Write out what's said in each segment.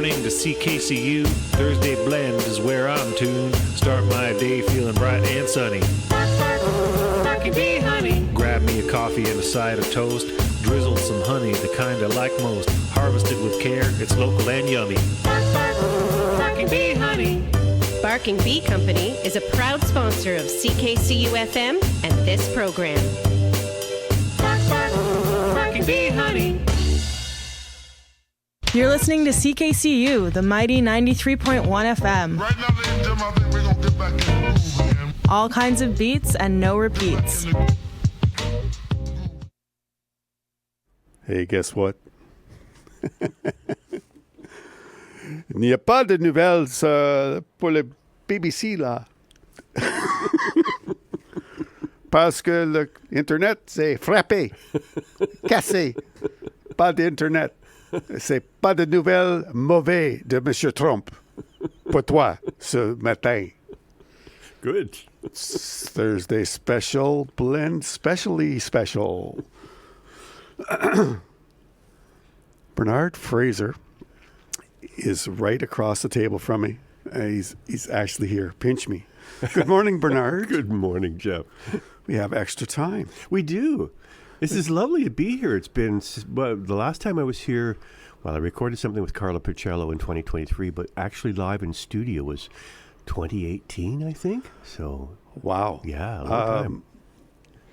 morning to CKCU. Thursday blend is where I'm tuned. Start my day feeling bright and sunny. Barking bee honey. Grab me a coffee and a side of toast. Drizzle some honey, the kind I like most. Harvested with care, it's local and yummy. Barking bee honey. Barking Bee Company is a proud sponsor of CKCU FM and this program. Barking bee honey. You're listening to CKCU, the mighty 93.1 FM. Right now, ladies and gentlemen, I think we're going to get back in the groove again. All kinds of beats and no repeats. Hey, guess what? Il n'y a pas de nouvelles pour le BBC, là. Parce que l'Internet, c'est frappé, cassé. Pas d'Internet. C'est pas de nouvelles mauvaises de M. Trump pour toi ce matin. Good. It's Thursday special blend, specially special. Bernard Frazer is right across the table from me. He's actually here. Pinch me. Good morning, Bernard. Good morning, Jeff. We have extra time. We do. This is lovely to be here. It's been, well, the last time I was here, well, I recorded something with Carla Picello in 2023, but actually live in studio was 2018, I think. So, Wow. yeah, a long time.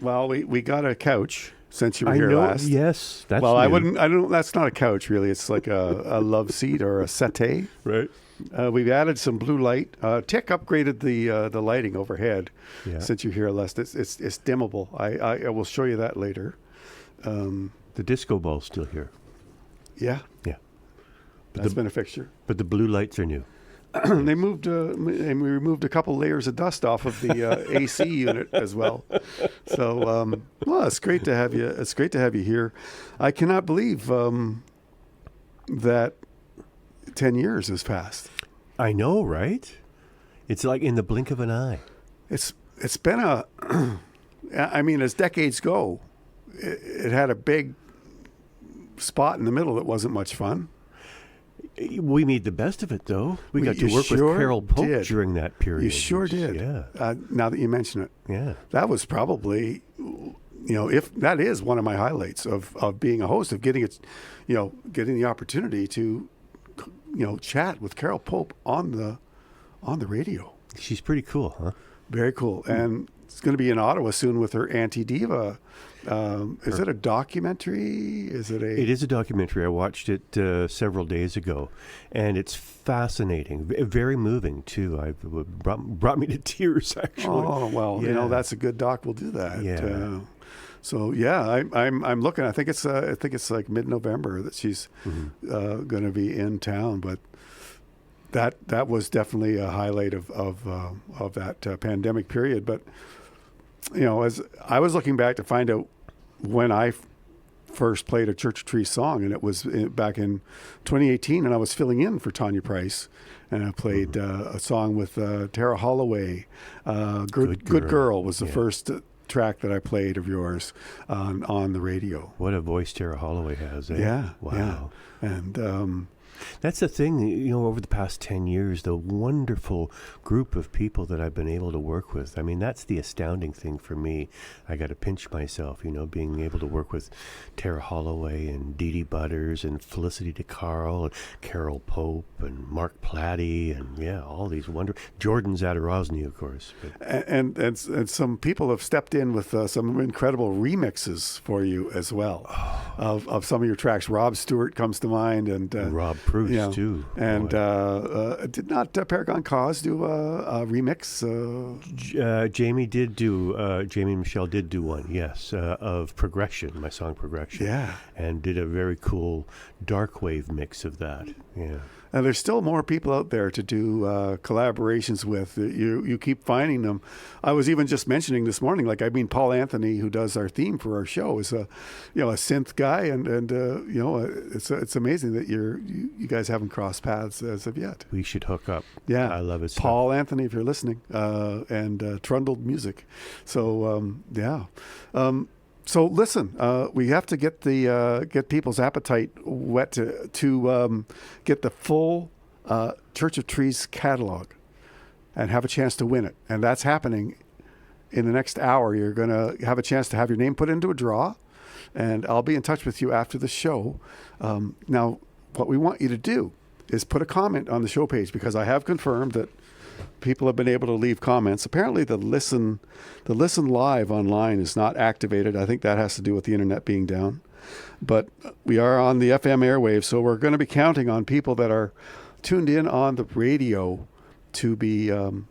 Well, we got a couch since you were I here know, last. yes. That's Well, new. I don't. That's not a couch, really. It's like a love seat or a settee. Right. We've added some blue light. Tick upgraded the lighting overhead since you're here last. It's dimmable. I will show you that later. The disco ball's still here. Yeah. Yeah. That's been a fixture. But the blue lights are new. They moved, and we removed a couple layers of dust off of the AC unit as well. So, well, it's great to have you. It's great to have you here. I cannot believe that 10 years has passed. I know, right? It's like in the blink of an eye. It's been a. I mean, as decades go, it had a big spot in the middle that wasn't much fun. We made the best of it, though. We got to You work sure with Carol Pope did. during that period. You sure Which- did. Yeah. Now that you mention it, Yeah. that was probably, if that is one of my highlights of being a host, of getting getting the opportunity to, chat with Carol Pope on the radio. She's pretty cool, huh? Very cool. And it's going to be in Ottawa soon with her Anti-Diva. Is it a documentary? It is a documentary. I watched it several days ago, and it's fascinating, very moving too. Brought me to tears, actually. Oh well, Yeah. that's a good doc. We'll do that. Yeah. So yeah, I'm looking. I think it's like mid-November that she's going to be in town. But that was definitely a highlight of that pandemic period. But as I was looking back to find out when I first played a Church of Trees song, and it was back in 2018, and I was filling in for Tanya Price, and I played a song with Tara Holloway. Good Girl was the first track that I played of yours on the radio. What a voice Tara Holloway has, eh? Yeah. Wow. Yeah. And That's the thing, over the past 10 years, the wonderful group of people that I've been able to work with. I mean, that's the astounding thing for me. I got to pinch myself, being able to work with Tara Holloway and Dee Dee Butters and Felicity DeCarl and Carol Pope and Mark Platty and, all these Jordan Zadarozny, of course. and some people have stepped in with some incredible remixes for you as well of some of your tracks. Rob Stewart comes to mind, and Rob Bruce, too. And did not Paragon Cause do a remix? Jamie and Michelle did do one, yes, of Progression, my song Progression. Yeah. And did a very cool dark wave mix of that. Yeah. And there's still more people out there to do collaborations with. You keep finding them. I was even just mentioning this morning, Paul Anthony, who does our theme for our show, is a synth guy, and it's amazing that you guys haven't crossed paths as of yet. We should hook up. Yeah, I love it. Paul Anthony, if you're listening, and Trundled Music. So So listen, we have to get get people's appetite wet to get the full Church of Trees catalog and have a chance to win it. And that's happening in the next hour. You're going to have a chance to have your name put into a draw, and I'll be in touch with you after the show. Now, what we want you to do is put a comment on the show page, because I have confirmed that people have been able to leave comments. Apparently the listen live online is not activated. I think that has to do with the internet being down. But we are on the FM airwaves, so we're going to be counting on people that are tuned in on the radio to be able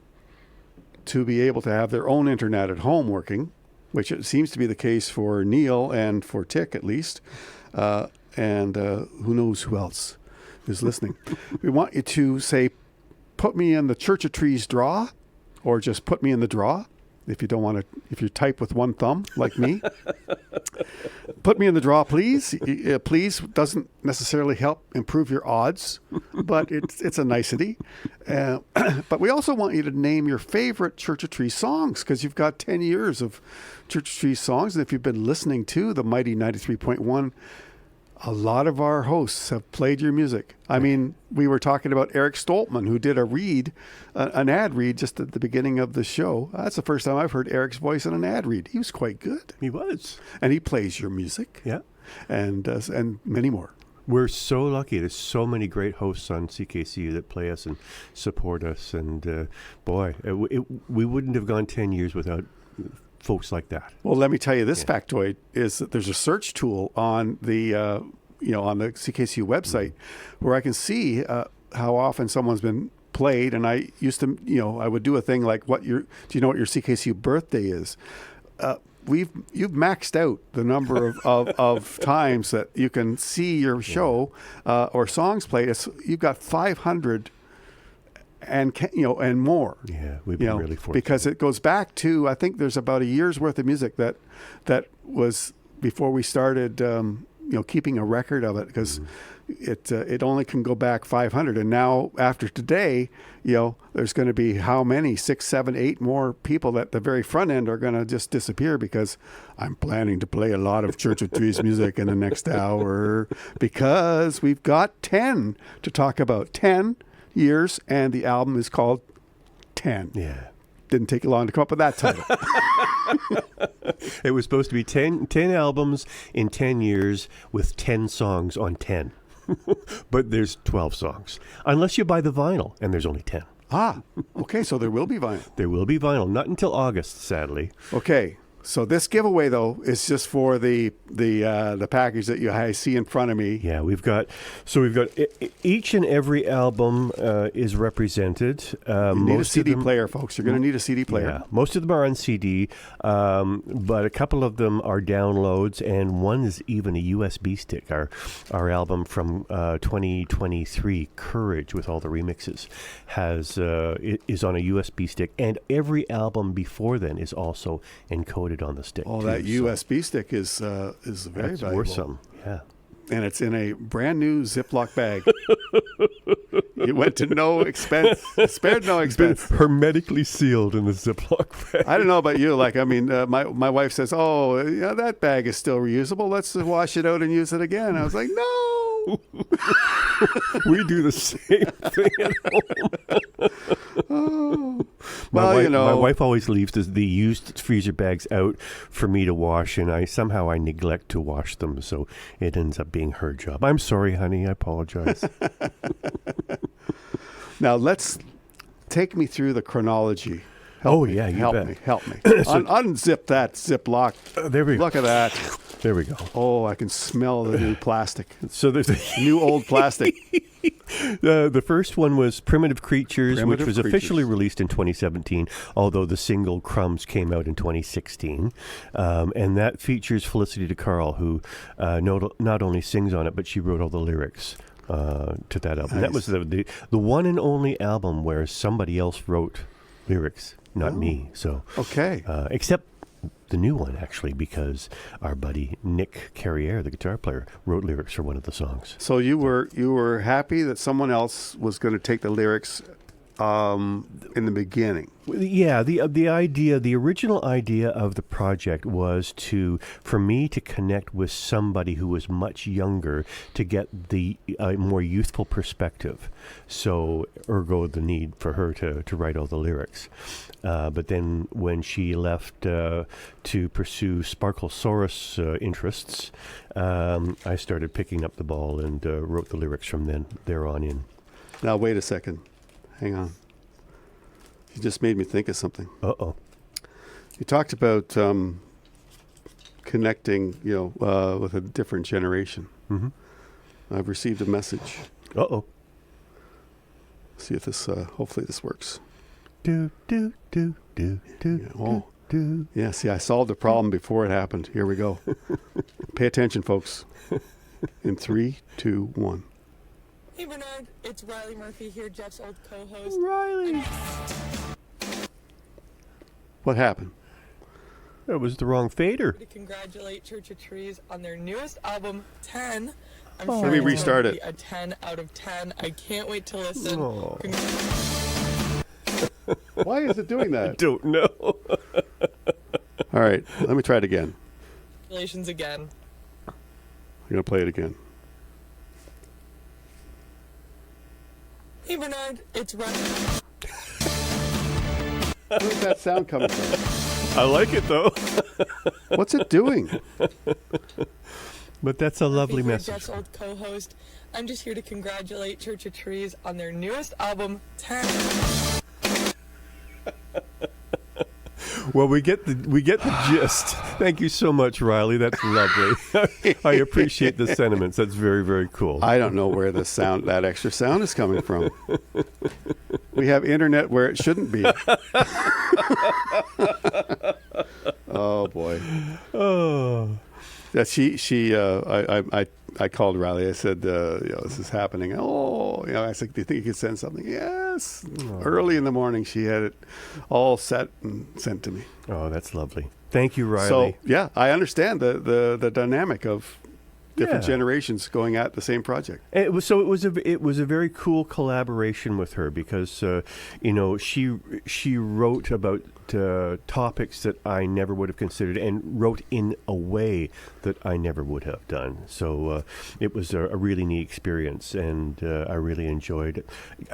to have their own internet at home working, which it seems to be the case for Neil and for Tick at least, and who knows who else is listening. We want you to say, put me in the Church of Trees draw, or just put me in the draw. If you don't want to, if you type with one thumb like me, put me in the draw, please. Please doesn't necessarily help improve your odds, but it's a nicety. But we also want you to name your favorite Church of Trees songs, because you've got 10 years of Church of Trees songs. And if you've been listening to the Mighty 93.1, a lot of our hosts have played your music. I mean, we were talking about Eric Stoltman, who did an ad read just at the beginning of the show. That's the first time I've heard Eric's voice in an ad read. He was quite good. He was. And he plays your music. Yeah. And many more. We're so lucky. There's so many great hosts on CKCU that play us and support us. And boy, we wouldn't have gone 10 years without folks like that. Well, let me tell you, this factoid is that there's a search tool on the on the CKCU website where I can see how often someone's been played. And I used to, I would do a thing like, do you know what your CKCU birthday is? You've maxed out the number of times that you can see your show or songs played. You've got 500 and more. Yeah, we've been really fortunate. Because it goes back to, I think there's about a year's worth of music that was before we started, keeping a record of it, because it only can go back 500. And now after today, there's going to be how many, 6, 7, 8 more people at the very front end are going to just disappear, because I'm planning to play a lot of Church of Trees music in the next hour, because we've got 10 to talk about. 10 years, and the album is called 10. Yeah. Didn't take you long to come up with that title. It was supposed to be 10 albums in 10 years with 10 songs on 10. But there's 12 songs. Unless you buy the vinyl, and there's only 10. Ah, okay, so there will be vinyl. There will be vinyl, not until August, sadly. Okay. So this giveaway, though, is just for the package that I see in front of me. Yeah, we've got each and every album is represented. You need a CD player, folks. You're going to need a CD player. Yeah, most of them are on CD, but a couple of them are downloads, and one is even a USB stick. Our album from 2023, Courage, with all the remixes, is on a USB stick, and every album before then is also encoded on the stick. Oh, that USB stick is very valuable. Worth some, yeah. And it's in a brand new Ziploc bag. It went to no expense, spared no expense. Hermetically sealed in the Ziploc bag. I don't know about you. My wife says, "Oh, yeah, that bag is still reusable. Let's wash it out and use it again." I was like, "No." We do the same thing at home. Oh. My wife always leaves the used freezer bags out for me to wash, and I neglect to wash them, so it ends up being her job. I'm sorry, honey. I apologize. Now let's take me through the chronology. Help me. Help me. Unzip that Ziploc. There we go. Look at that. There we go. Oh, I can smell the new plastic. So there's new old plastic. The first one was Primitive Creatures, which was officially released in 2017, although the single Crumbs came out in 2016. And that features Felicity DeCarl, who not only sings on it, but she wrote all the lyrics to that album. Nice. That was the one and only album where somebody else wrote lyrics, not me. So okay, except the new one, actually, because our buddy Nick Carriere, the guitar player, wrote lyrics for one of the songs. So you were happy that someone else was going to take the lyrics in the beginning. Yeah, the original idea of the project was for me to connect with somebody who was much younger to get the more youthful perspective. So, ergo, the need for her to write all the lyrics. But then when she left to pursue Sparklesaurus interests, I started picking up the ball and wrote the lyrics from there on in. Now, wait a second. Hang on. You just made me think of something. Uh-oh. You talked about connecting, with a different generation. Mm-hmm. I've received a message. Uh-oh. See if this, hopefully this works. Do, do, do, do, do, do. Yeah, see, I solved the problem before it happened. Here we go. Pay attention, folks. In 3, 2, 1. Hey Bernard, it's Riley Murphy here, Jeff's old co-host. Riley. What happened? That was the wrong fader. To congratulate Church of Trees on their newest album, 10. I'm Let sure me it's restart going it. to be a 10 out of 10. I can't wait to listen. Oh. Why is it doing I that? don't know. All right, let me try it again. Congratulations again. I'm going to play it again. Hey Bernard, it's Riley. Where's that sound coming from? I like it, though. What's it doing? But that's a lovely Here, message. Jeff's old co-host. I'm just here to congratulate Church of Trees on their newest album, 10. Well, we get the gist. Thank you so much, Riley. That's lovely. I appreciate the sentiments. That's very, very cool. I don't know where that extra sound is coming from. We have internet where it shouldn't be. Oh boy. Oh. Yeah, I called Riley. I said, this is happening. Oh, I said, do you think you could send something? Yes. Oh. Early in the morning, she had it all set and sent to me. Oh, that's lovely. Thank you, Riley. So, yeah, I understand the dynamic of different generations going at the same project. It was a very cool collaboration with her because she wrote about topics that I never would have considered and wrote in a way that I never would have done. So it was a really neat experience, and I really enjoyed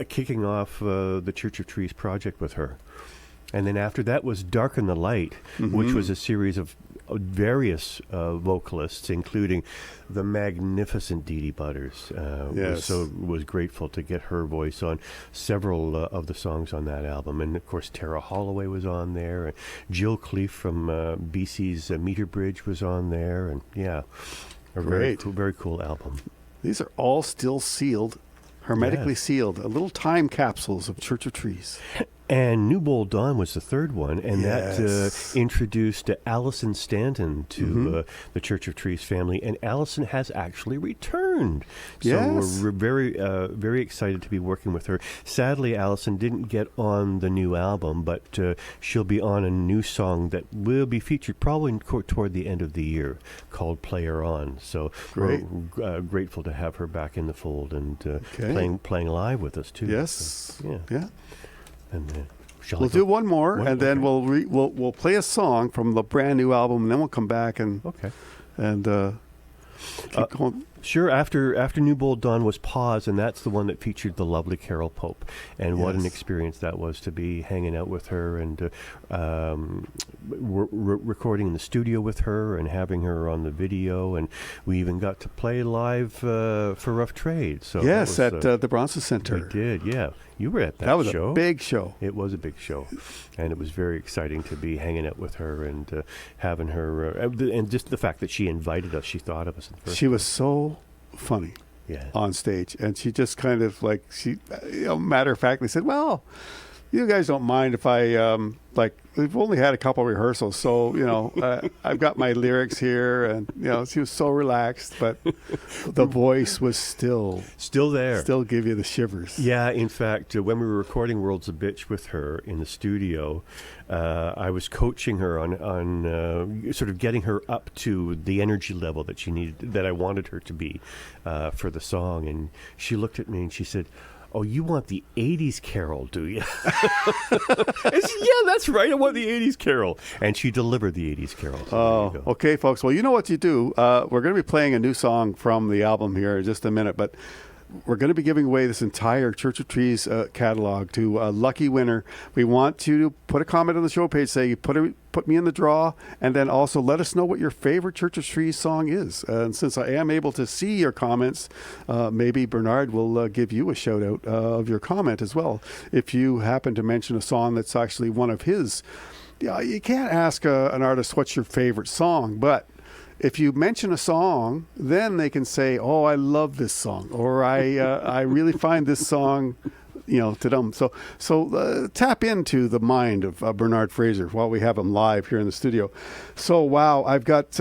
kicking off the Church of Trees project with her. And then after that was Darken the Light, which was a series of various vocalists, including the magnificent Dee Dee Butters. Yes. So was grateful to get her voice on several of the songs on that album. And, of course, Tara Holloway was on there. And Jill Cleef from BC's Meter Bridge was on there. And, yeah, Great. Very cool album. These are all still sealed, hermetically sealed, little time capsules of Church of Trees. And New Bold Dawn was the third one, and Yes. that introduced Allison Stanton to the Church of Trees family, and Allison has actually returned. So Yes. we're very, very excited to be working with her. Sadly, Allison didn't get on the new album, but she'll be on a new song that will be featured probably toward the end of the year called Play Her On. So Great. we're grateful to have her back in the fold and Okay. playing live with us, too. Yes. So, Yeah. And We'll do one more, and then okay. we'll play a song from the brand new album, and then we'll come back and keep going. Sure. After New Bold Dawn was Pause, and that's the one that featured the lovely Carol Pope. And what an Yes. experience that was to be hanging out with her and recording in the studio with her and having her on the video. And we even got to play live for Rough Trade. So Yes, that was, at the Bronson Center. we did, yeah. You were at that That was show. a big show. It was a big show, and it was very exciting to be hanging out with her and having her, and just the fact that she invited us, she thought of us. In the first She was so funny yeah. on stage, and she just kind of matter of factly said, "Well, you guys don't mind if I we've only had a couple rehearsals, so I've got my lyrics here," and she was so relaxed, but the voice was still there. still give you the shivers. Yeah, in fact, when we were recording World's a Bitch with her in the studio, I was coaching her on sort of getting her up to the energy level that she needed, that I wanted her to be for the song. And she looked at me and she said, Oh, you want the 80s Carol, do you? Yeah, that's right. I want the 80s Carol. And she delivered the 80s Carol. So Oh, okay, folks. Well, you know what you do. We're going to be playing a new song from the album here in just a minute, but we're going to be giving away this entire Church of Trees catalog to a lucky winner. We want you to put a comment on the show page, say, put me in the draw, and then also let us know what your favorite Church of Trees song is. And since I am able to see your comments, maybe Bernard will give you a shout out of your comment as well. If you happen to mention a song that's actually one of his, you can't ask an artist what's your favorite song, but if you mention a song, then they can say, "Oh, I love this song," or "I really find this song, to them." So tap into the mind of Bernard Frazer while we have him live here in the studio. So wow, I've got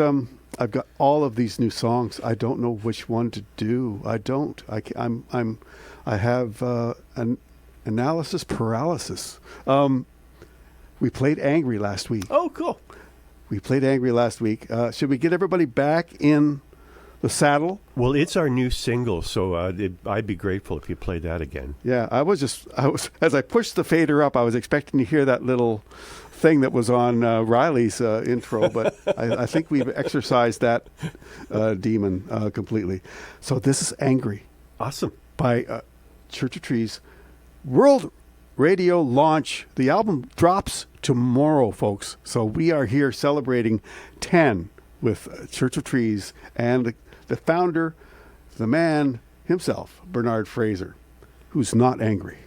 all of these new songs. I don't know which one to do. I have an analysis paralysis. We played Angry last week. Oh, cool. We played Angry last week. Should we get everybody back in the saddle? Well, it's our new single, so I'd be grateful if you played that again. Yeah, I was as I pushed the fader up, I was expecting to hear that little thing that was on Riley's intro, but I think we've exercised that demon completely. So this is Angry. Awesome. By Church of Trees. World Radio launch. The album drops tomorrow, folks. So we are here celebrating 10 with Church of Trees and the founder, the man himself, Bernard Frazer, who's not angry.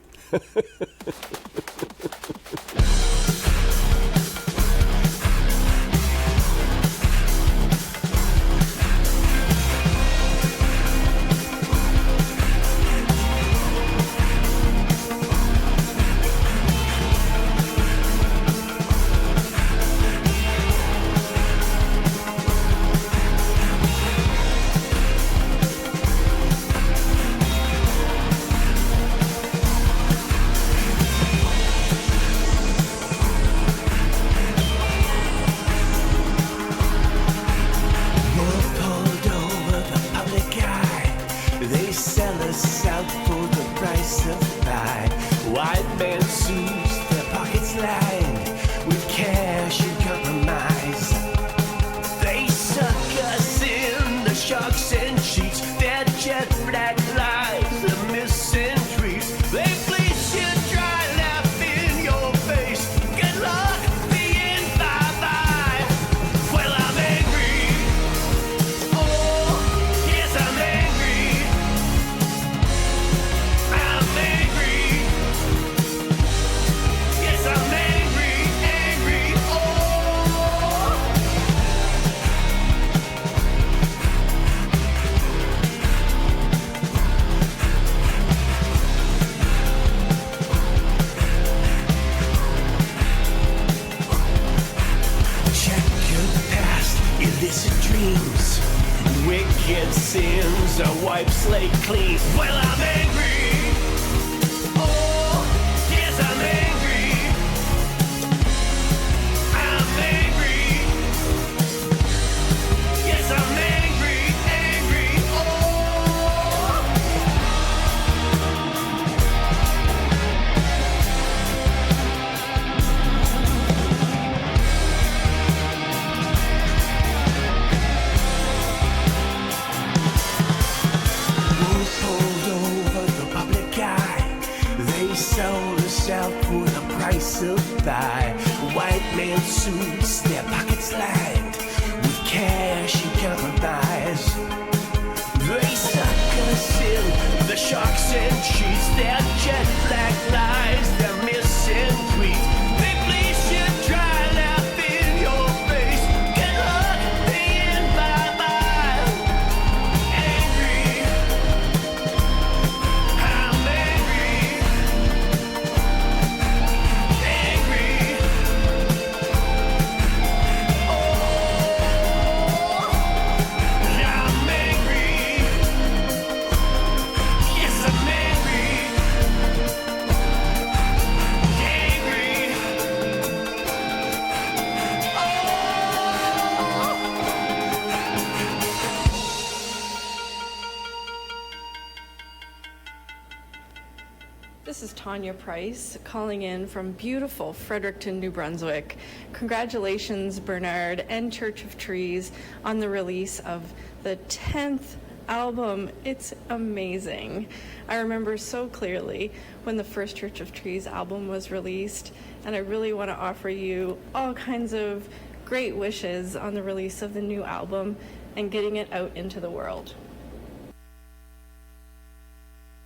This is Tanya Price calling in from beautiful Fredericton, New Brunswick. Congratulations, Bernard and Church of Trees, on the release of the 10th album. It's amazing. I remember so clearly when the first Church of Trees album was released, and I really want to offer you all kinds of great wishes on the release of the new album and getting it out into the world.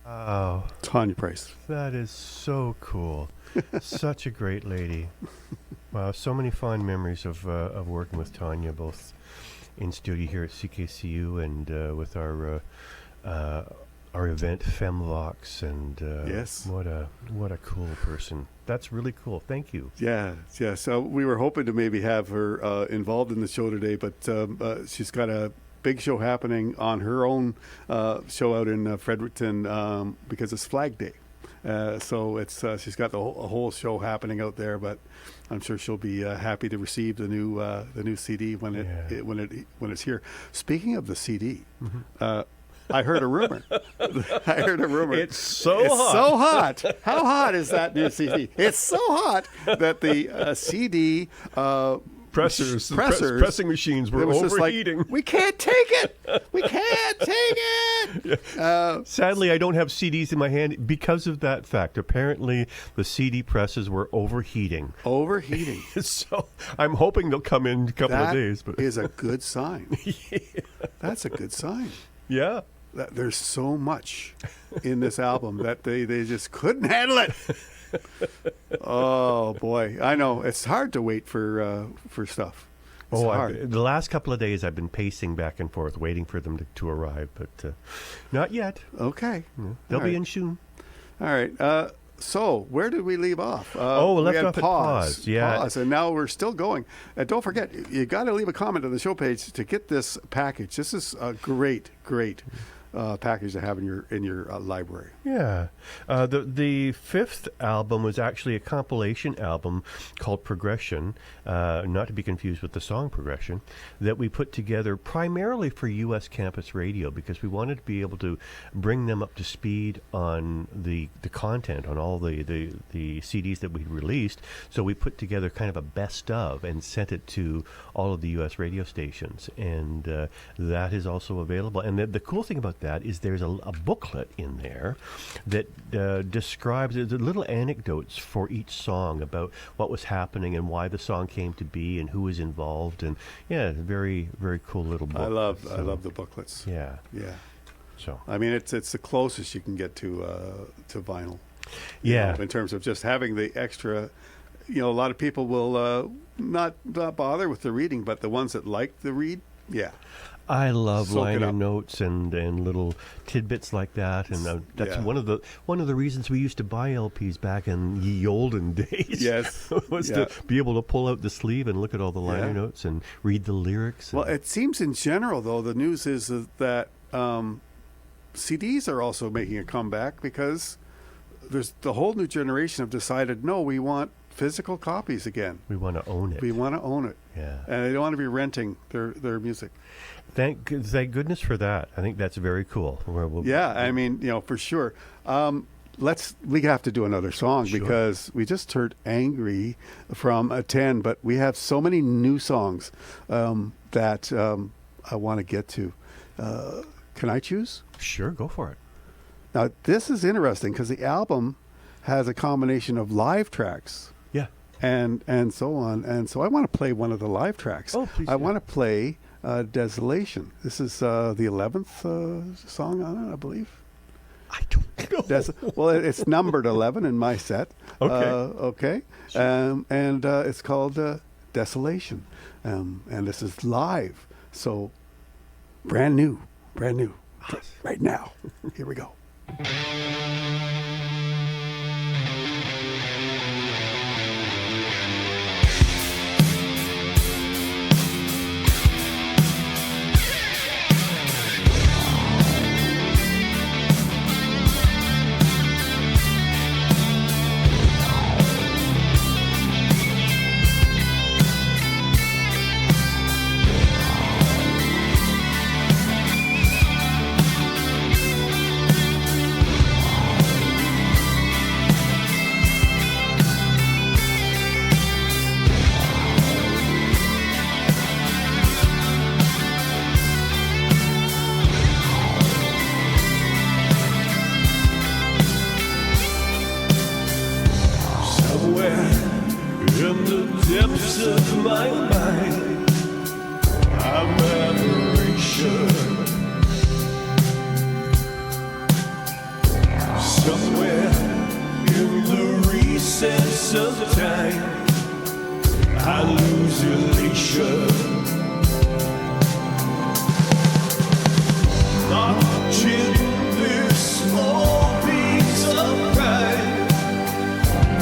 Oh, Tanya Price. that is so cool. Such a great lady. Wow, so many fond memories of working with Tanya, both in studio here at CKCU and with our event FemVox, and Yes. what a cool person. That's really cool. Thank you. Yeah. So we were hoping to maybe have her involved in the show today, but she's got a big show happening on her own show out in Fredericton because it's Flag Day. So it's she's got a whole show happening out there, but I'm sure she'll be happy to receive the new CD when when it's here. Speaking of the CD, I heard a rumor. It's so It's hot. so hot. How hot is that new CD? It's so hot that the CD pressing machines were it was just like, overheating. we can't take it. We can't take it. Sadly, I don't have CDs in my hand because of that fact. Apparently, the CD presses were overheating. Overheating. So I'm hoping they'll come in a couple of That days. But is a good sign. That's a good sign. yeah. That there's so much in this album that they just couldn't handle it. Oh boy, I know it's hard to wait for stuff. It's hard. The last couple of days I've been pacing back and forth, waiting for them to arrive, but not yet. Okay, They'll All be right. in soon. All right. So where did we leave off? We we left had off at pause. Yeah. Pause, and now we're still going. And don't forget, you got to leave a comment on the show page to get this package. This is a great package to have in your library. Yeah. The fifth album was actually a compilation album called Progression, not to be confused with the song Progression, that we put together primarily for U.S. campus radio because we wanted to be able to bring them up to speed on the content, on all the CDs that we released. So we put together kind of a best of and sent it to all of the U.S. radio stations. And that is also available. And the cool thing about that is there's a booklet in there that describes the little anecdotes for each song about what was happening and why the song came to be and who was involved. And yeah, very, very cool little book. I love the booklets. Yeah. So I mean, it's the closest you can get to vinyl. yeah. In terms of just having the extra. A lot of people will not bother with the reading, but the ones that like the read, yeah. I love Soak it liner up. notes and little tidbits like that, and that's Yeah. one of the reasons we used to buy LPs back in ye olden days. Yes. was Yeah. to be able to pull out the sleeve and look at all the liner Yeah. notes and read the lyrics. Well, and- it seems in general, though, the news is that CDs are also making a comeback because there's the whole new generation have decided, no, we want physical copies again. we want to own it. We want to own it. Yeah. And they don't want to be renting their music. Thank goodness for that. I think that's very cool. Yeah, I mean, for sure. We have to do another song Sure. because we just heard Angry from 10, but we have so many new songs that I want to get to. Can I choose? Sure, go for it. Now, this is interesting because the album has a combination of live tracks Yeah. and so on. And so I want to play one of the live tracks. Oh, please I do. want to play Desolation. This is the 11th song on it, I believe. I don't know. Well, it's numbered 11 in my set. Okay. And it's called Desolation. And this is live. So brand new. Right now. Here we go. Desolation. the depths of my mind, I'm aberration. Somewhere in the recess of time, I lose elation. Locked in this small piece of pride,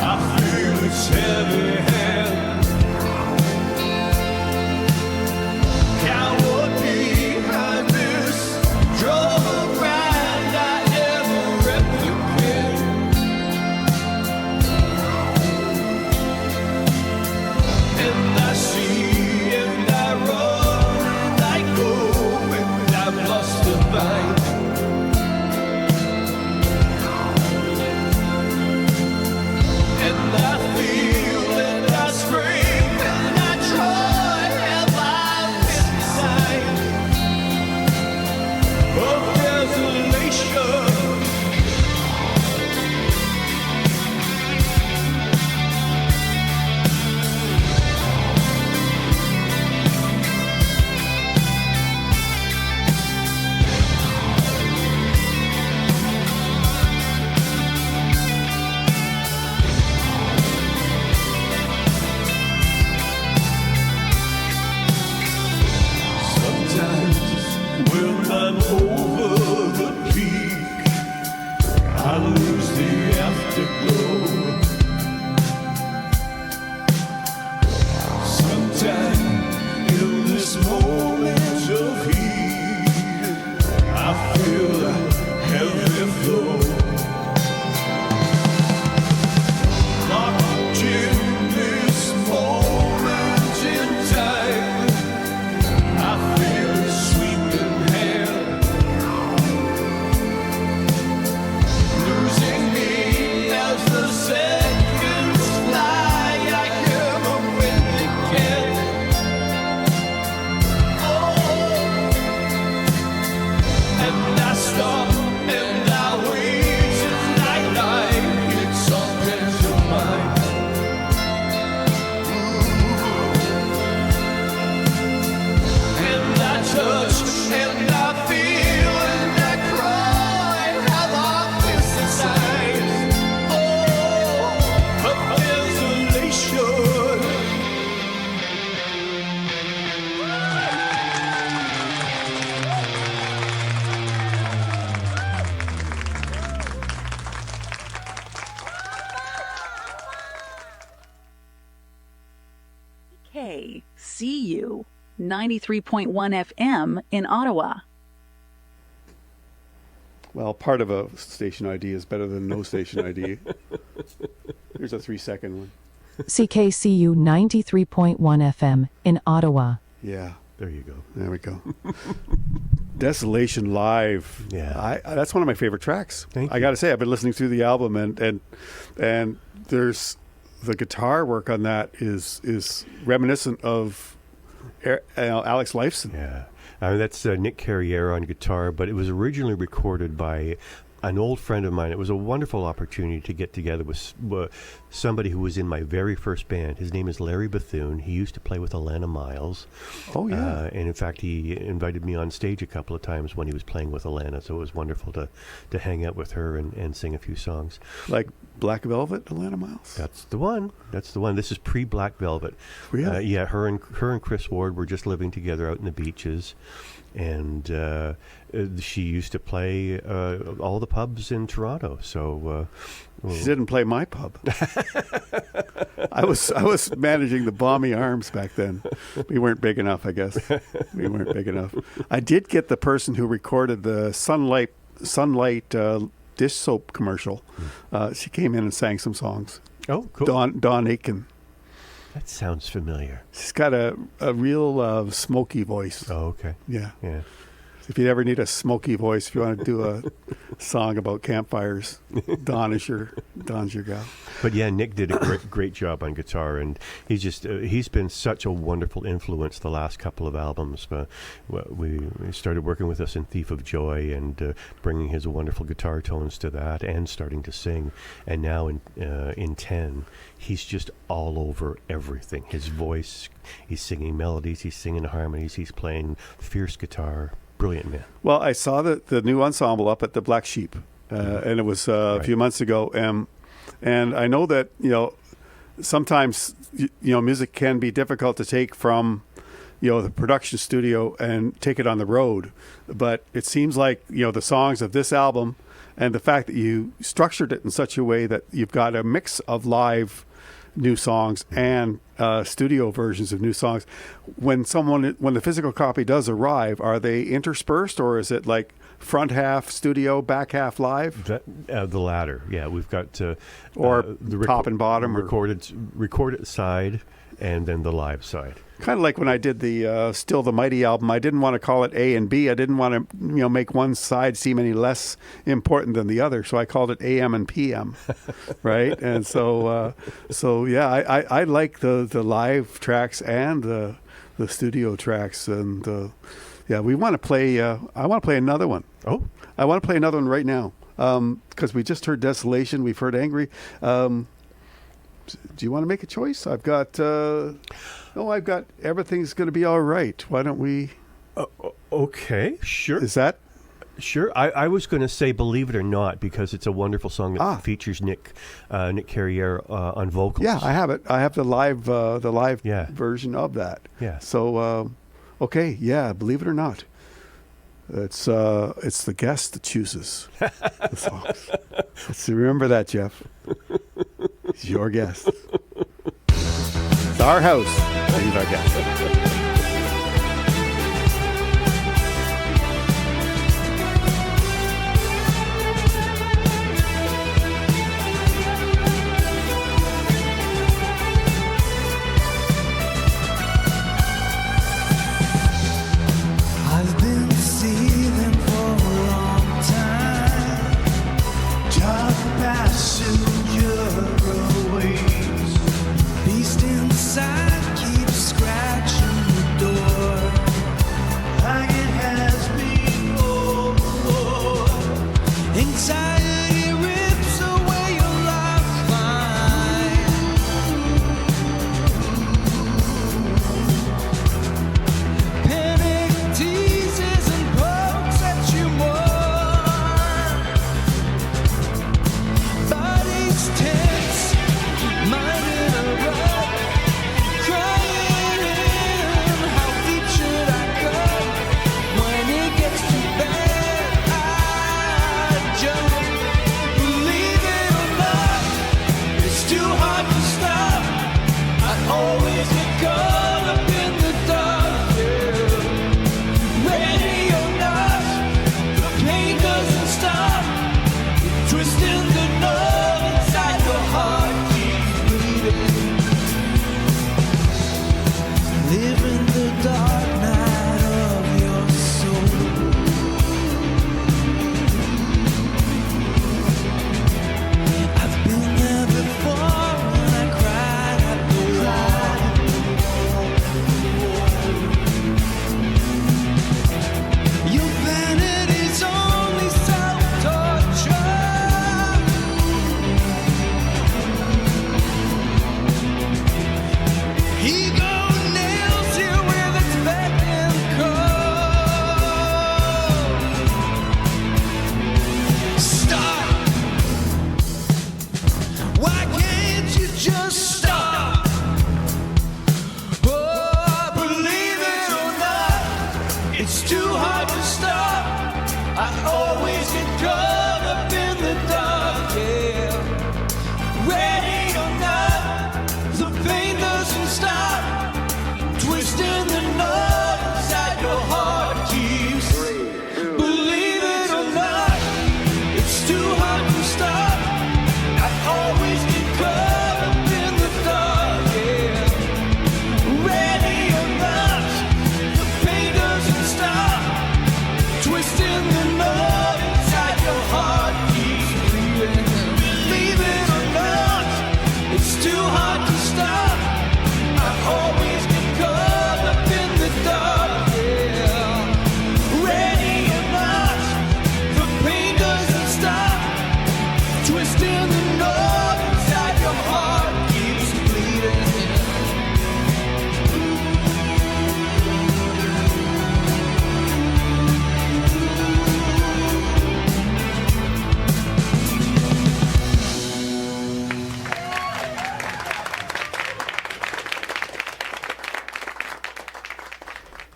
I feel its heavy hand. Coward behind this drum grind I never replicate. And I see and I run and I go and I'm lost to find. And I feel and I scream and I try. Have I missed the sign of desolation? Sometimes when I'm over the peak, I lose the afterglow. Sometimes in this moment of heat, I feel a heavy flow. Locked in this moment in time, I feel a sweeping hand, losing me as the seconds fly. I hear the wind again. Oh, and I stop and I wait and I lie. It's something to mind. And I touch and I feel and I cry. Have I missed the signs? Oh, of desolation. CKCU 93.1 FM in Ottawa. Well, part of a station ID is better than no station ID. Here's a 3-second one. CKCU 93.1 FM in Ottawa. Yeah, There you go. there we go. Desolation Live. Yeah. That's one of my favorite tracks. Thank I you. got to say, I've been listening through the album, and there's the guitar work on that is reminiscent of Alex Lifeson. Yeah. That's Nick Carriere on guitar, but it was originally recorded by an old friend of mine. It was a wonderful opportunity to get together with somebody who was in my very first band. His name is Larry Bethune. He used to play with Alana Miles. Oh, yeah. And in fact, he invited me on stage a couple of times when he was playing with Alana, so it was wonderful to hang out with her and sing a few songs. Like Black Velvet, Alana Miles? That's the one. That's the one. This is pre-Black Velvet. Really? Yeah, her and Chris Ward were just living together out in the beaches. And she used to play all the pubs in Toronto. So she didn't play my pub. I was managing the Balmy Arms back then. We weren't big enough, I guess. We weren't big enough. I did get the person who recorded the Sunlight dish soap commercial. She came in and sang some songs. Oh, cool. Dawn Aiken. That sounds familiar. She's got a real smoky voice. Oh, okay. Yeah. Yeah. if you ever need a smoky voice, if you want to do a song about campfires, Don's your gal. But yeah, Nick did a great job on guitar, and he's been such a wonderful influence the last couple of albums. We started working with us in Thief of Joy and bringing his wonderful guitar tones to that, and starting to sing. And now in 10, he's just all over everything. His voice, he's singing melodies, he's singing harmonies, he's playing fierce guitar. Brilliant man. Well, I saw the new ensemble up at the Black Sheep, and it was a few months ago. And I know that, sometimes, music can be difficult to take from, the production studio and take it on the road. But it seems like, the songs of this album and the fact that you structured it in such a way that you've got a mix of live new songs and studio versions of new songs. When the physical copy does arrive, are they interspersed, or is it like front half studio, back half live? The latter, yeah. We've got the top and bottom, recorded side, and then the live side. Kind of like when I did the Still the Mighty album, I didn't want to call it A and B. I didn't want to make one side seem any less important than the other, so I called it AM and PM, right? And so yeah, I like the live tracks and the studio tracks, and yeah, we want to play. I want to play another one. Oh, I want to play another one right now because we just heard Desolation, we've heard Angry. Do you want to make a choice? I've got Everything's Gonna Be All Right. Why don't we? Okay, sure. Is that? Sure. I was going to say Believe It or Not, because it's a wonderful song that features Nick Carriere on vocals. Yeah, I have it. I have the live version of that. Yeah. So, okay, yeah, Believe It or Not. It's the guest that chooses the songs. Let's remember that, Jeff. He's your guest. It's our house. He's our guest. Beast inside keeps scratching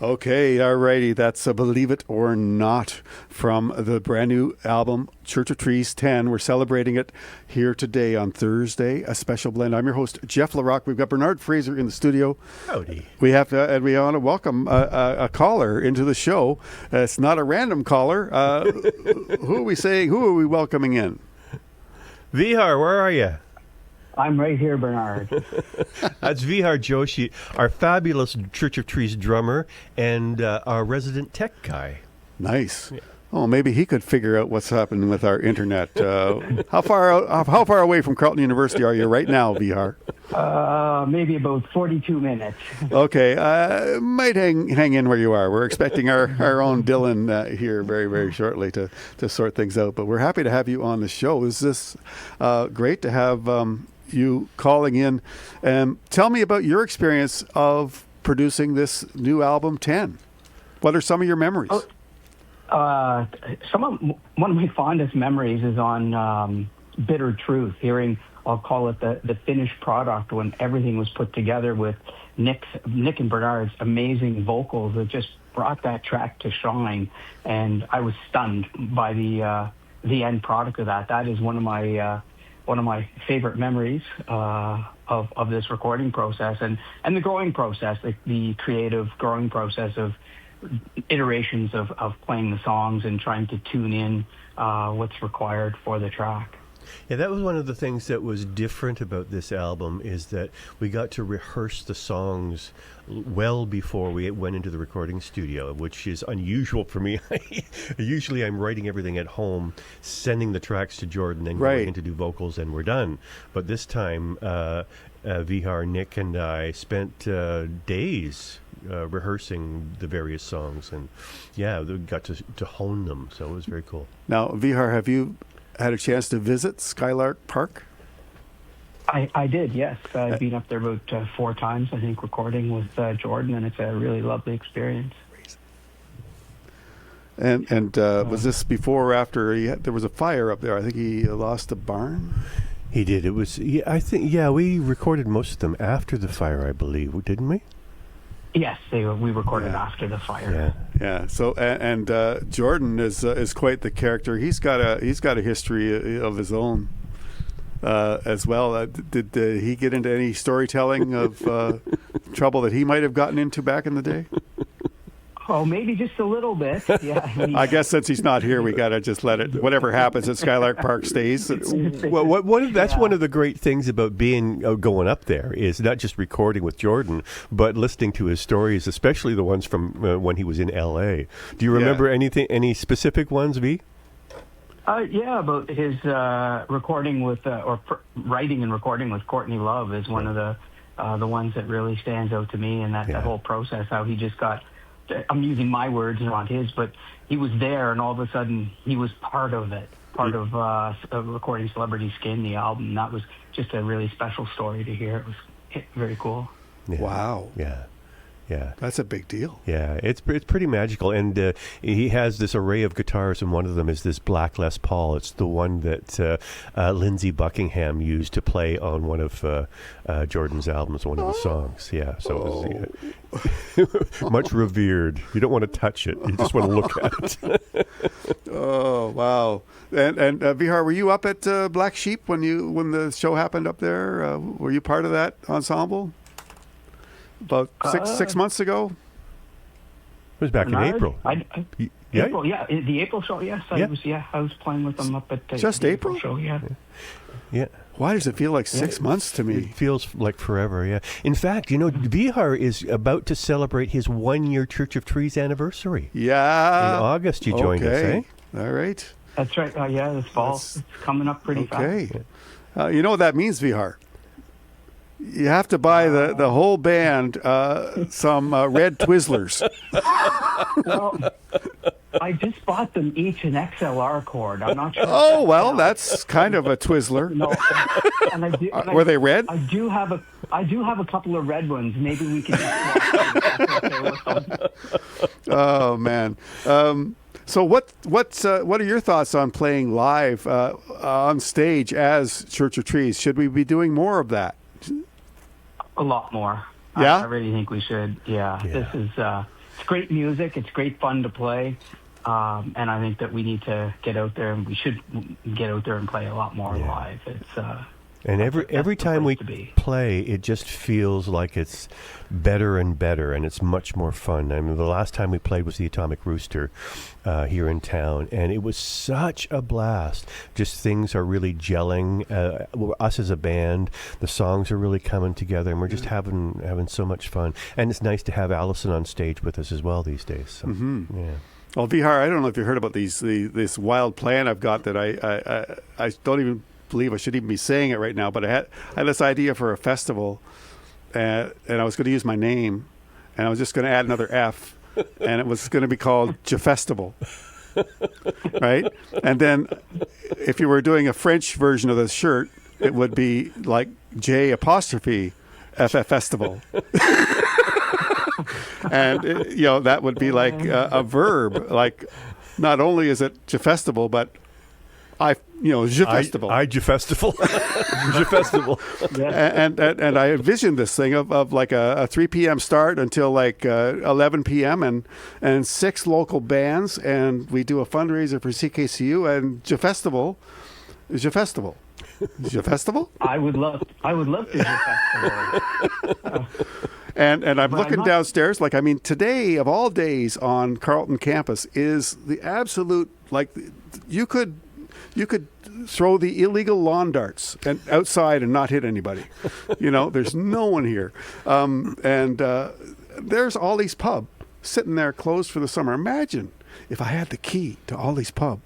Okay, alrighty. That's a Believe It or Not from the brand new album Church of Trees 10. We're celebrating it here today on Thursday, a special blend. I'm your host, Jeff Larocque. We've got Bernard Frazer in the studio. Howdy. We have to, and we want to welcome a caller into the show. It's not a random caller. Who are we saying? Who are we welcoming in? Vihar, where are you? I'm right here, Bernard. That's Vihar Joshi, our fabulous Church of Trees drummer and our resident tech guy. Nice. Yeah. Oh, maybe he could figure out what's happening with our internet. How far away from Carleton University are you right now, Vihar? Maybe about 42 minutes. Okay, might hang in where you are. We're expecting our own Dylan here very, very shortly to sort things out. But we're happy to have you on the show. Is this great to have you calling in? Tell me about your experience of producing this new album, 10. What are some of your memories? One of my fondest memories is on Bitter Truth, hearing, I'll call it the finished product, when everything was put together with Nick and Bernard's amazing vocals that just brought that track to shine. And I was stunned by the end product of that. That is one of my favorite memories of this recording process and the growing process, the creative growing process of iterations of playing the songs and trying to tune in what's required for the track. Yeah, that was one of the things that was different about this album, is that we got to rehearse the songs well before we went into the recording studio, which is unusual for me. Usually I'm writing everything at home, sending the tracks to Jordan, then going in to do vocals, and we're done. But this time, Vihar, Nick, and I spent days rehearsing the various songs, and we got to hone them, so it was very cool. Now, Vihar, have you had a chance to visit Skylark Park? I did, yes. I've been up there about 4 times, I think, recording with Jordan, and it's a really lovely experience. And was this before or after there was a fire up there? I think he lost a barn. He did. It was. I think. Yeah, we recorded most of them after the fire, I believe, didn't we? Yes, we recorded after the fire. Yeah. So and Jordan is quite the character. He's got a history of his own as well. Did he get into any storytelling of trouble that he might have gotten into back in the day? Oh, maybe just a little bit. Yeah. I guess since he's not here, we gotta just let it. Whatever happens at Skylark Park stays. Well, that's one of the great things about going up there, is not just recording with Jordan, but listening to his stories, especially the ones from when he was in L.A. Do you remember any specific ones, V? Yeah, about his recording with writing and recording with Courtney Love is one of the ones that really stands out to me, and that whole process, how he just got. I'm using my words, not his, but he was there, and all of a sudden he was part of it, part of recording Celebrity Skin, the album. And that was just a really special story to hear. It was very cool. Yeah. Wow. Yeah, that's a big deal. Yeah, it's pretty magical, and he has this array of guitars, and one of them is this black Les Paul. It's the one that Lindsey Buckingham used to play on one of Jordan's albums, one of the songs. Yeah, so it was much revered. You don't want to touch it; you just want to look at it. Oh wow! And Vihar, were you up at Black Sheep when the show happened up there? Were you part of that ensemble? About 6 months ago? It was back in April. April, the April show, yes. I was playing with them up at the April show, Yeah. Why does it feel like 6 months to me? It feels like forever, yeah. In fact, Vihar is about to celebrate his 1-year Church of Trees anniversary. Yeah. In August you joined us, eh? All right. That's right. This fall. It's coming up pretty fast. Okay. You know what that means, Vihar? You have to buy the whole band some red Twizzlers. Well, I just bought them each an XLR cord. I'm not sure. Oh, well, that's kind of a Twizzler. No, and were they red? I do have a couple of red ones. Maybe we can just swap them. Oh man. So what are your thoughts on playing live on stage as Church of Trees? Should we be doing more of that? A lot more. Yeah? I really think we should. Yeah. This is it's great music. It's great fun to play. And I think that we need to get out there, and we should get out there and play a lot more live. It's and every time we play, it just feels like it's better and better, and it's much more fun. I mean, the last time we played was the Atomic Rooster here in town, and it was such a blast. Just things are really gelling. Us as a band, the songs are really coming together, and we're just having so much fun. And it's nice to have Allison on stage with us as well these days. So, yeah. Well, Vihar, I don't know if you heard about this wild plan I've got that I don't even believe I should even be saying it right now, but I had this idea for a festival, and I was going to use my name, and I was just going to add another F, and it was going to be called Festival, right? And then if you were doing a French version of this shirt, it would be like J' FF Festival. And that would be like a verb. Like, not only is it Festival, but Festival. Festival. Festival. And I envisioned this thing of like a 3 p.m. start until like 11 p.m. and 6 local bands, and we do a fundraiser for CKCU, and Festival is Festival. Is Festival? I would love to Festival. And I'm looking downstairs. Like, I mean, today of all days on Carleton campus is the absolute, like, you could throw the illegal lawn darts and outside and not hit anybody. There's no one here. And there's all these pub sitting there closed for the summer. Imagine if I had the key to all these pub.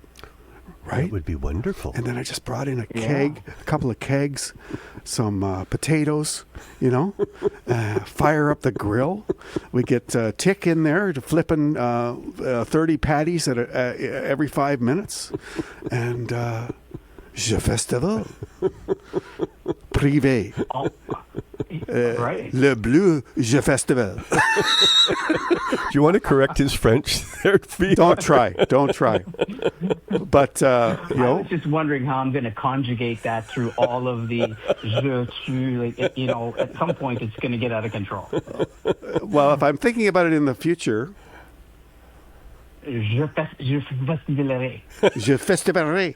Right? It would be wonderful. And then I just brought in a couple of kegs, some potatoes, fire up the grill. We get Tick in there to flipping 30 patties at every 5 minutes. And Festival. Privé. Right. Le Bleu Festival. Do you want to correct his French there? Don't try. But, I was just wondering how I'm going to conjugate that through all of the at some point it's going to get out of control. Well, if I'm thinking about it in the future... Je festivilerai. Je festivilerai.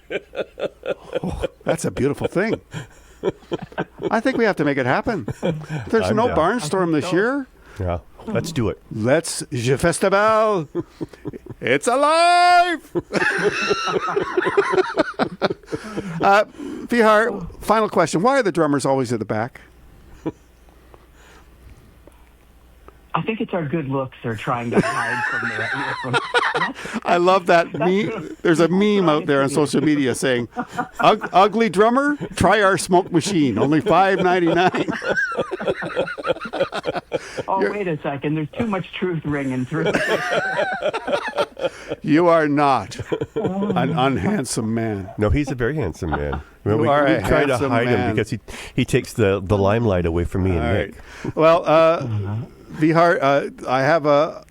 Oh, that's a beautiful thing. I think we have to make it happen. There's no barnstorm this year. Yeah, let's do it. Let's Je Festival. It's alive. Vihar, final question. Why are the drummers always at the back? I think it's our good looks they're trying to hide from I love that meme. There's a meme out there on social media saying, ugly drummer, try our smoke machine, only $5.99. Oh, wait a second. There's too much truth ringing through. You are not an unhandsome man. No, he's a very handsome man. You are a try to handsome hide man. him because he takes the limelight away from me and Nick. Right. Well, Vihar,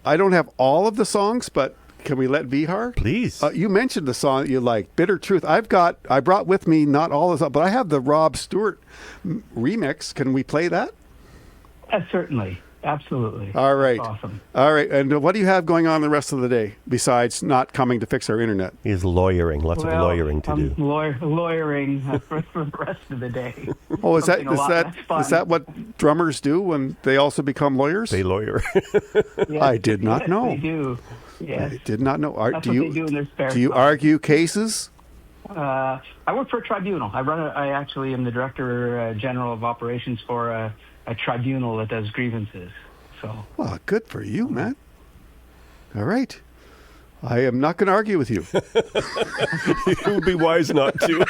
I don't have all of the songs, but can we let Vihar? Please. You mentioned the song that you like, Bitter Truth. I brought with me not all of them, but I have the Rob Stewart remix. Can we play that? Certainly. Absolutely. All right. That's awesome. All right. And what do you have going on the rest of the day besides not coming to fix our internet? He's lawyering. Lots of lawyering to do. Lawyering for the rest of the day. Oh, is that what drummers do when they also become lawyers? They lawyer. Yes, I did not know. They do. Yes. I did not know. That's what they do in their spare Do you time. argue cases? I work for a tribunal. I actually am the director general of operations for a tribunal that does grievances. So. Well, good for you, man. All right. I am not going to argue with you. It would be wise not to.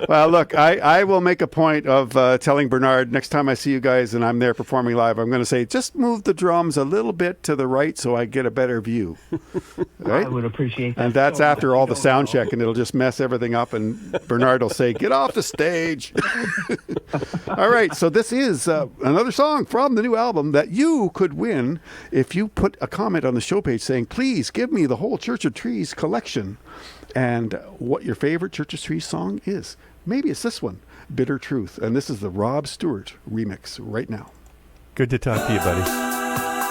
Well, look, I will make a point of telling Bernard next time I see you guys and I'm there performing live, I'm going to say, just move the drums a little bit to the right so I get a better view. Right? I would appreciate that. And that's after all the sound check, and it'll just mess everything up, and Bernard will say, get off the stage. All right, so this is another song from the new album that you could win if you put a comment on the show page saying, please give me the whole Church of Trees collection and what your favorite Church of Trees song is. Maybe it's this one, Bitter Truth. And this is the Rob Stewart remix right now. Good to talk to you, buddy.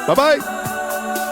Bye-bye.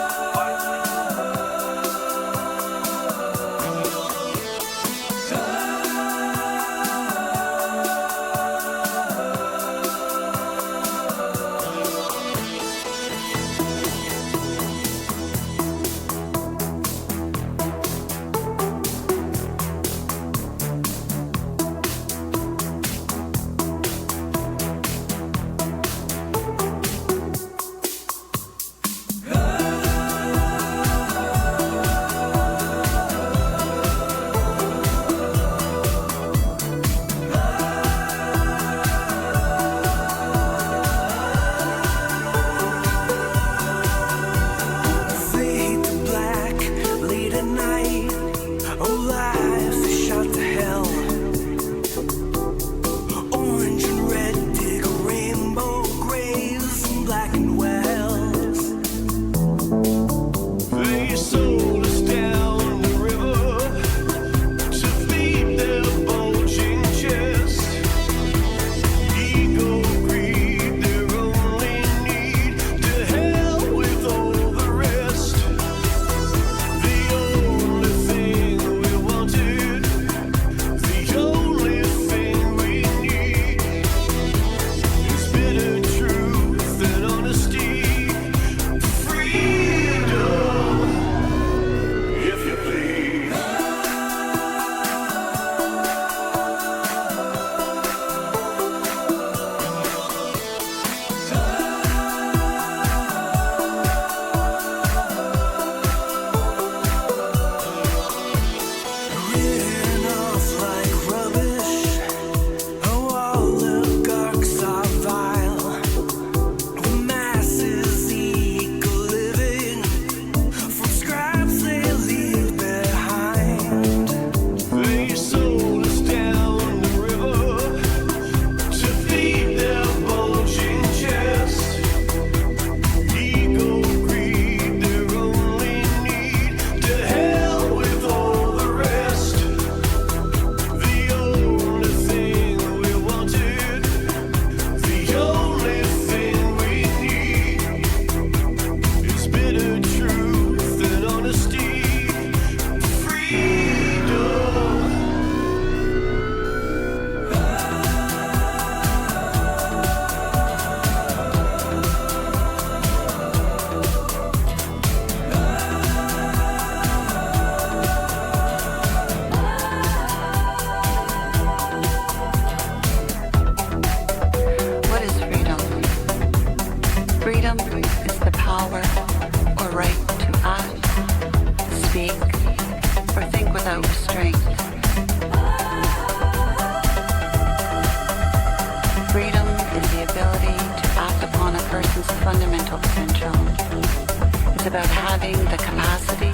having the capacity,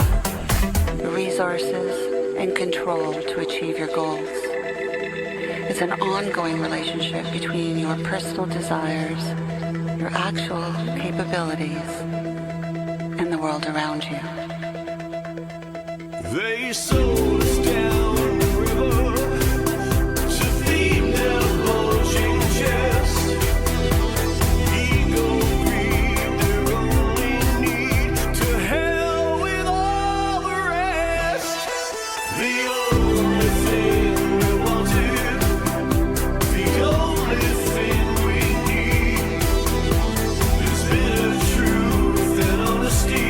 resources, and control to achieve your goals. It's an ongoing relationship between your personal desires, your actual capabilities, and the world around you. They sold us down the river to feed their bulging chest. Ego, greed, their only need. To hell with all the rest. The only thing we wanted, the only thing we need, is bitter truth and honesty.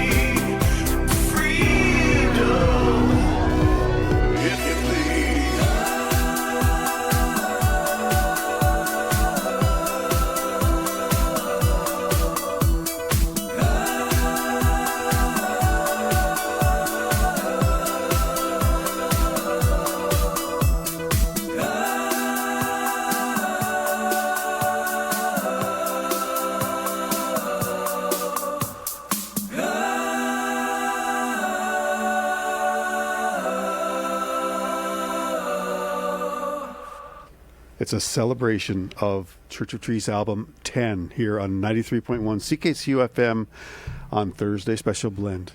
It's a celebration of Church of Trees album 10 here on 93.1 CKCU FM on Thursday. Special blend.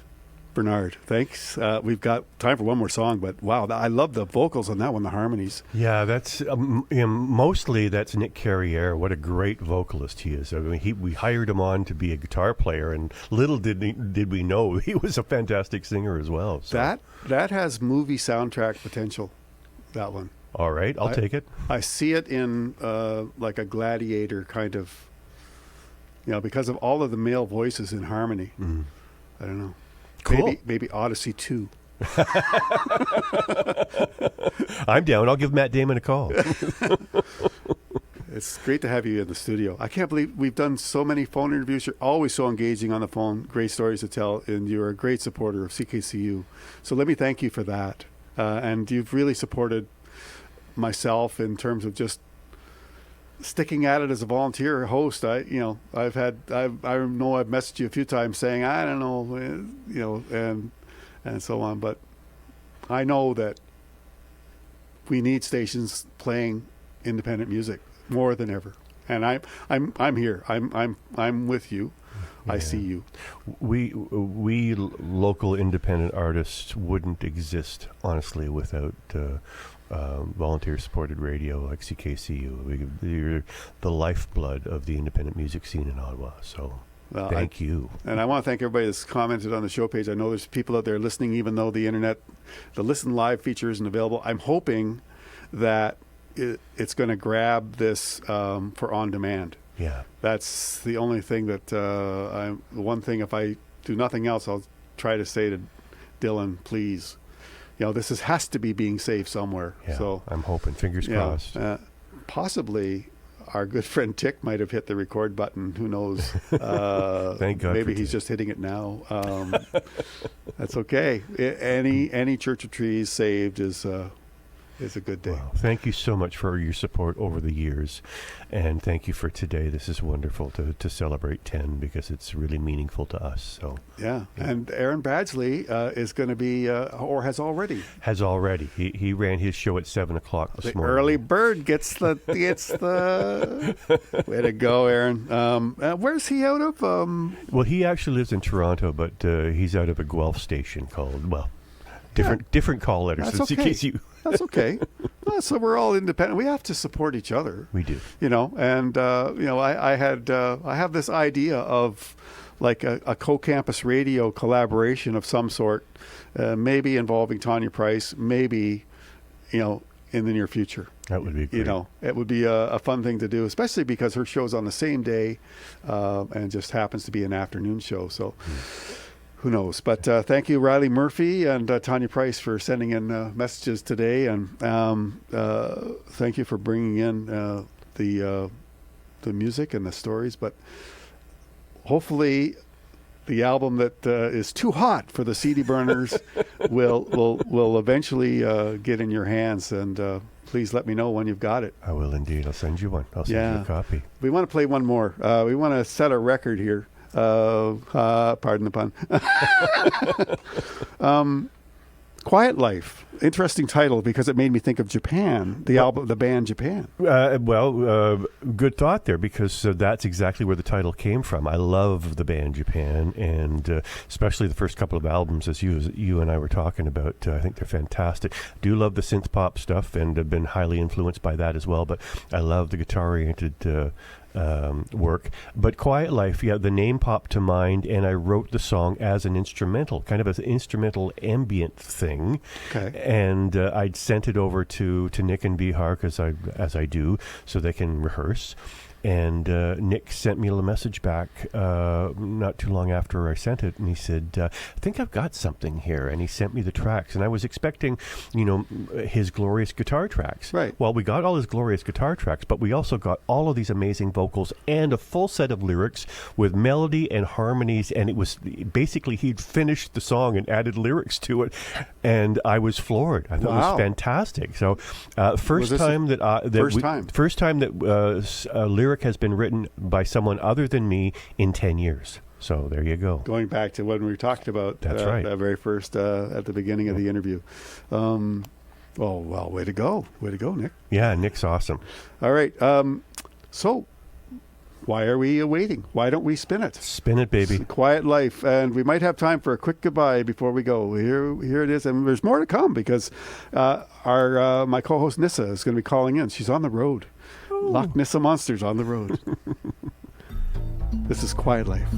Bernard, thanks. We've got time for one more song, but wow, I love the vocals on that one, the harmonies. Yeah, that's mostly that's Nick Carriere. What a great vocalist he is. I mean, we hired him on to be a guitar player, and little did we know he was a fantastic singer as well. So. That has movie soundtrack potential, that one. All right, I'll take it. I see it in like a Gladiator kind of, because of all of the male voices in harmony. Mm. I don't know. Cool. Maybe Odyssey 2. I'm down. I'll give Matt Damon a call. It's great to have you in the studio. I can't believe we've done so many phone interviews. You're always so engaging on the phone. Great stories to tell, and you're a great supporter of CKCU. So let me thank you for that. And you've really supported myself in terms of just sticking at it as a volunteer host. I know I've messaged you a few times saying I don't know, and so on. But I know that we need stations playing independent music more than ever, and I'm here. I'm with you. Yeah. I see you. We local independent artists wouldn't exist honestly without volunteer-supported radio like CKCU. You're the lifeblood of the independent music scene in Ottawa. So thank you. And I want to thank everybody that's commented on the show page. I know there's people out there listening, even though the Listen Live feature isn't available. I'm hoping that it's going to grab this for on demand. Yeah, that's the only thing that the one thing. If I do nothing else, I'll try to say to Dylan, please. This has to be being saved somewhere. Yeah, so I'm hoping. Fingers crossed. Possibly our good friend Tick might have hit the record button. Who knows? Thank God. Maybe he's just hitting it now. That's okay. Any Church of Trees saved is a good day. Wow. Thank you so much for your support over the years. And thank you for today. This is wonderful to celebrate 10 because it's really meaningful to us. So yeah. And Aaron Badgley is going to be, or has already. He ran his show at 7 o'clock this morning. Early bird gets the way to go, Aaron. Where's he out of? Well, he actually lives in Toronto, but he's out of a Guelph station called, different call letters than CKCU. That's okay. So we're all independent. We have to support each other. We do. And I have this idea of like a co-campus radio collaboration of some sort, maybe involving Tanya Price, maybe, in the near future. That would be great. It would be a fun thing to do, especially because her show's on the same day and just happens to be an afternoon show. So who knows? But thank you, Riley Murphy and Tanya Price, for sending in messages today. And thank you for bringing in the music and the stories. But hopefully the album that is too hot for the CD burners will eventually get in your hands. And please let me know when you've got it. I will indeed. I'll send you one. I'll send you a copy. We want to play one more. We want to set a record here. Pardon the pun. Quiet Life. Interesting title because it made me think of Japan, the band Japan. Good thought there, because that's exactly where the title came from. I love the band Japan, and especially the first couple of albums, as you and I were talking about. I think they're fantastic. Do love the synth pop stuff, and have been highly influenced by that as well. But I love the guitar-oriented work. But Quiet Life, the name popped to mind, and I wrote the song as an instrumental, kind of an instrumental ambient thing. Okay. And I'd sent it over to Nick and Vihar, as I do, so they can rehearse. And Nick sent me a message back not too long after I sent it, and he said, I think I've got something here. And he sent me the tracks. And I was expecting, his glorious guitar tracks. Right. Well, we got all his glorious guitar tracks, but we also got all of these amazing vocals and a full set of lyrics with melody and harmonies. And it was basically, he'd finished the song and added lyrics to it. And I was floored. I thought it was fantastic. So first time that lyric has been written by someone other than me in 10 years. So there you go. Going back to when we talked about That's right. that very first at the beginning of the interview. Way to go, Nick. Yeah, Nick's awesome. All right. So why are we waiting? Why don't we spin it? Spin it, baby. Quiet Life, and we might have time for a quick goodbye before we go. Here it is, and there's more to come because my co-host Nissa is going to be calling in. She's on the road. Loch Nissa Monsters on the road. This is Quiet Life.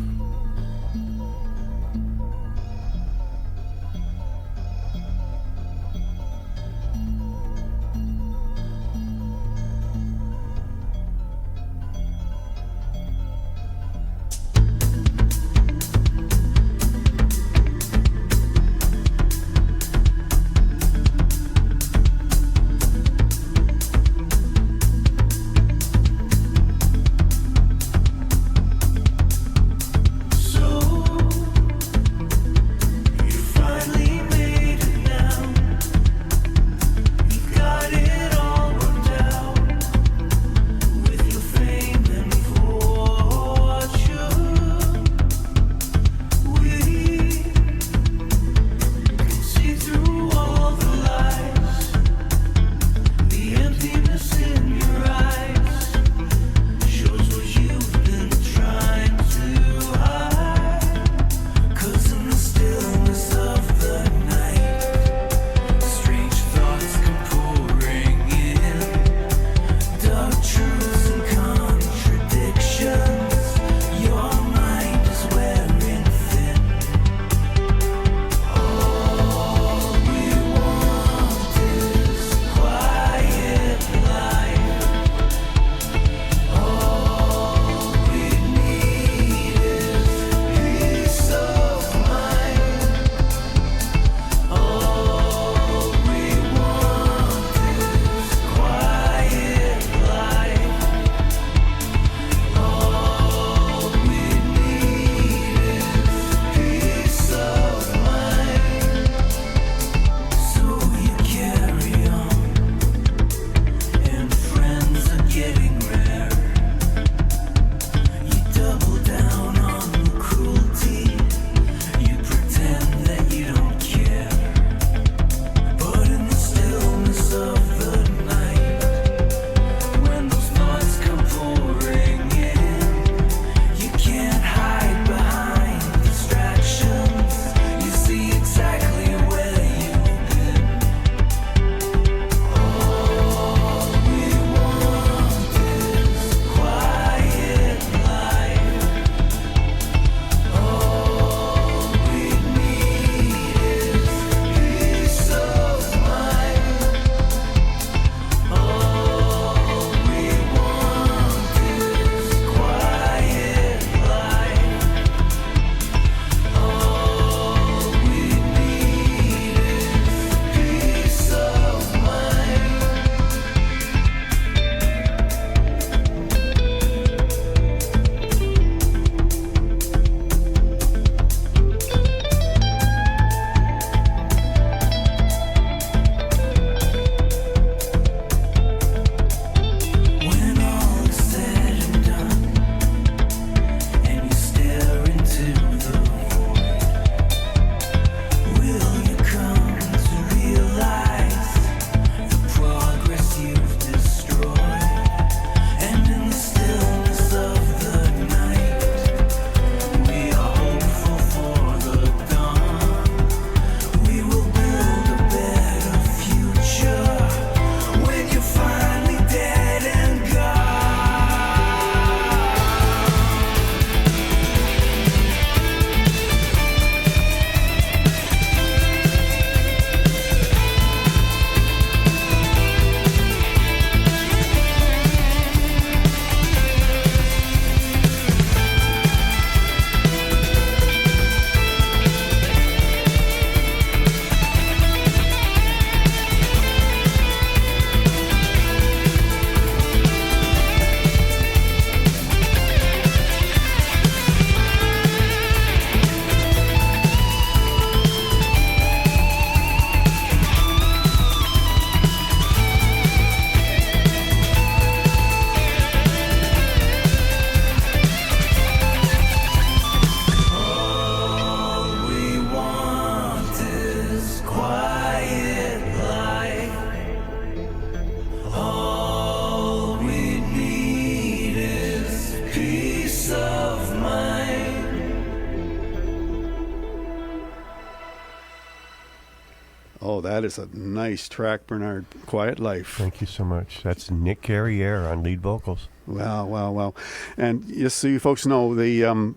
That is a nice track, Bernard. Quiet Life. Thank you so much. That's Nick Carriere on lead vocals. Wow. And just so you folks know,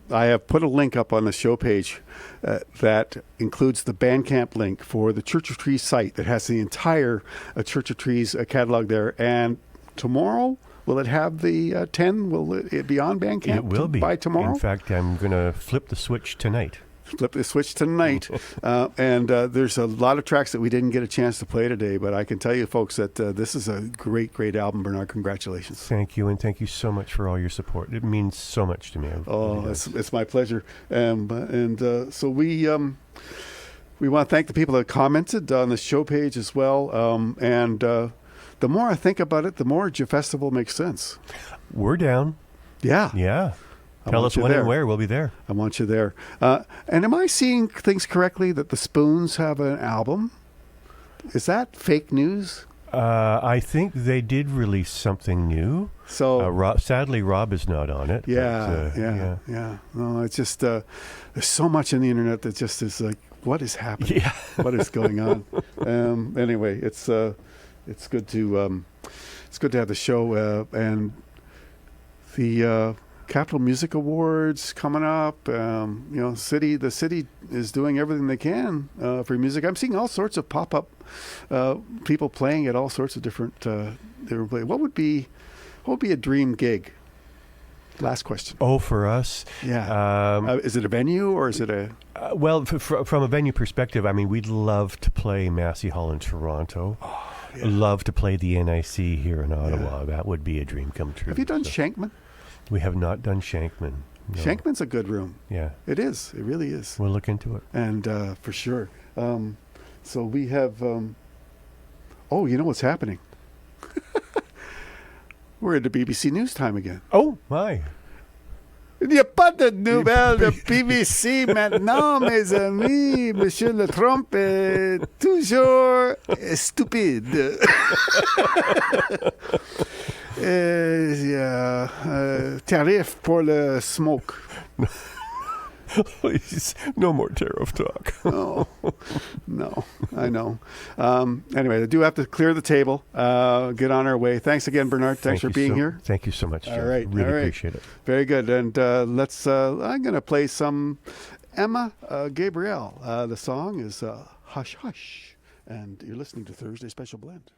I have put a link up on the show page that includes the Bandcamp link for the Church of Trees site that has the entire Church of Trees catalog there. And tomorrow, will it have the 10? Will it be on Bandcamp? It will be. By tomorrow? In fact, I'm going to flip the switch tonight. Flip the switch tonight. And there's a lot of tracks that we didn't get a chance to play today, but I can tell you folks that this is a great album, Bernard. Congratulations. Thank you, and thank you so much for all your support. It means so much to me. It's my pleasure. So we want to thank the people that commented on the show page as well. The more I think about it, the more J Festival makes sense. We're down. Yeah. Tell us when and where. We'll be there. I want you there. And am I seeing things correctly that the Spoons have an album? Is that fake news? I think they did release something new. So sadly, Rob is not on it. Yeah. No, it's just there's so much in the internet that just is like, what is happening? Yeah. What is going on? Anyway, it's good to have the show and the Capital Music Awards coming up. The city is doing everything they can for music. I'm seeing all sorts of pop-up people playing at all sorts of different places. What would be a dream gig? Last question. Oh, for us? Yeah. Is it a venue or is it a... well, from a venue perspective, I mean, we'd love to play Massey Hall in Toronto. Oh, yeah. Love to play the NIC here in Ottawa. Yeah. That would be a dream come true. Have you done Shankman? We have not done Shankman. No. Shankman's a good room. Yeah. It is. It really is. We'll look into it. And for sure. So we have... you know what's happening? We're at the BBC News time again. Oh, my. Il n'y a pas de nouvelles de BBC maintenant, mes amis. Monsieur le Trump est toujours stupide. Tarif pour le smoke. Please, no more tariff talk. No, I know. Anyway, I do have to clear the table, get on our way. Thanks again, Bernard. Thanks for being here. Thank you so much, Jeff. All right. Really appreciate it. Very good. And I'm going to play some Emma Gabrielle. The song is Hush Hush. And you're listening to Thursday Special Blend.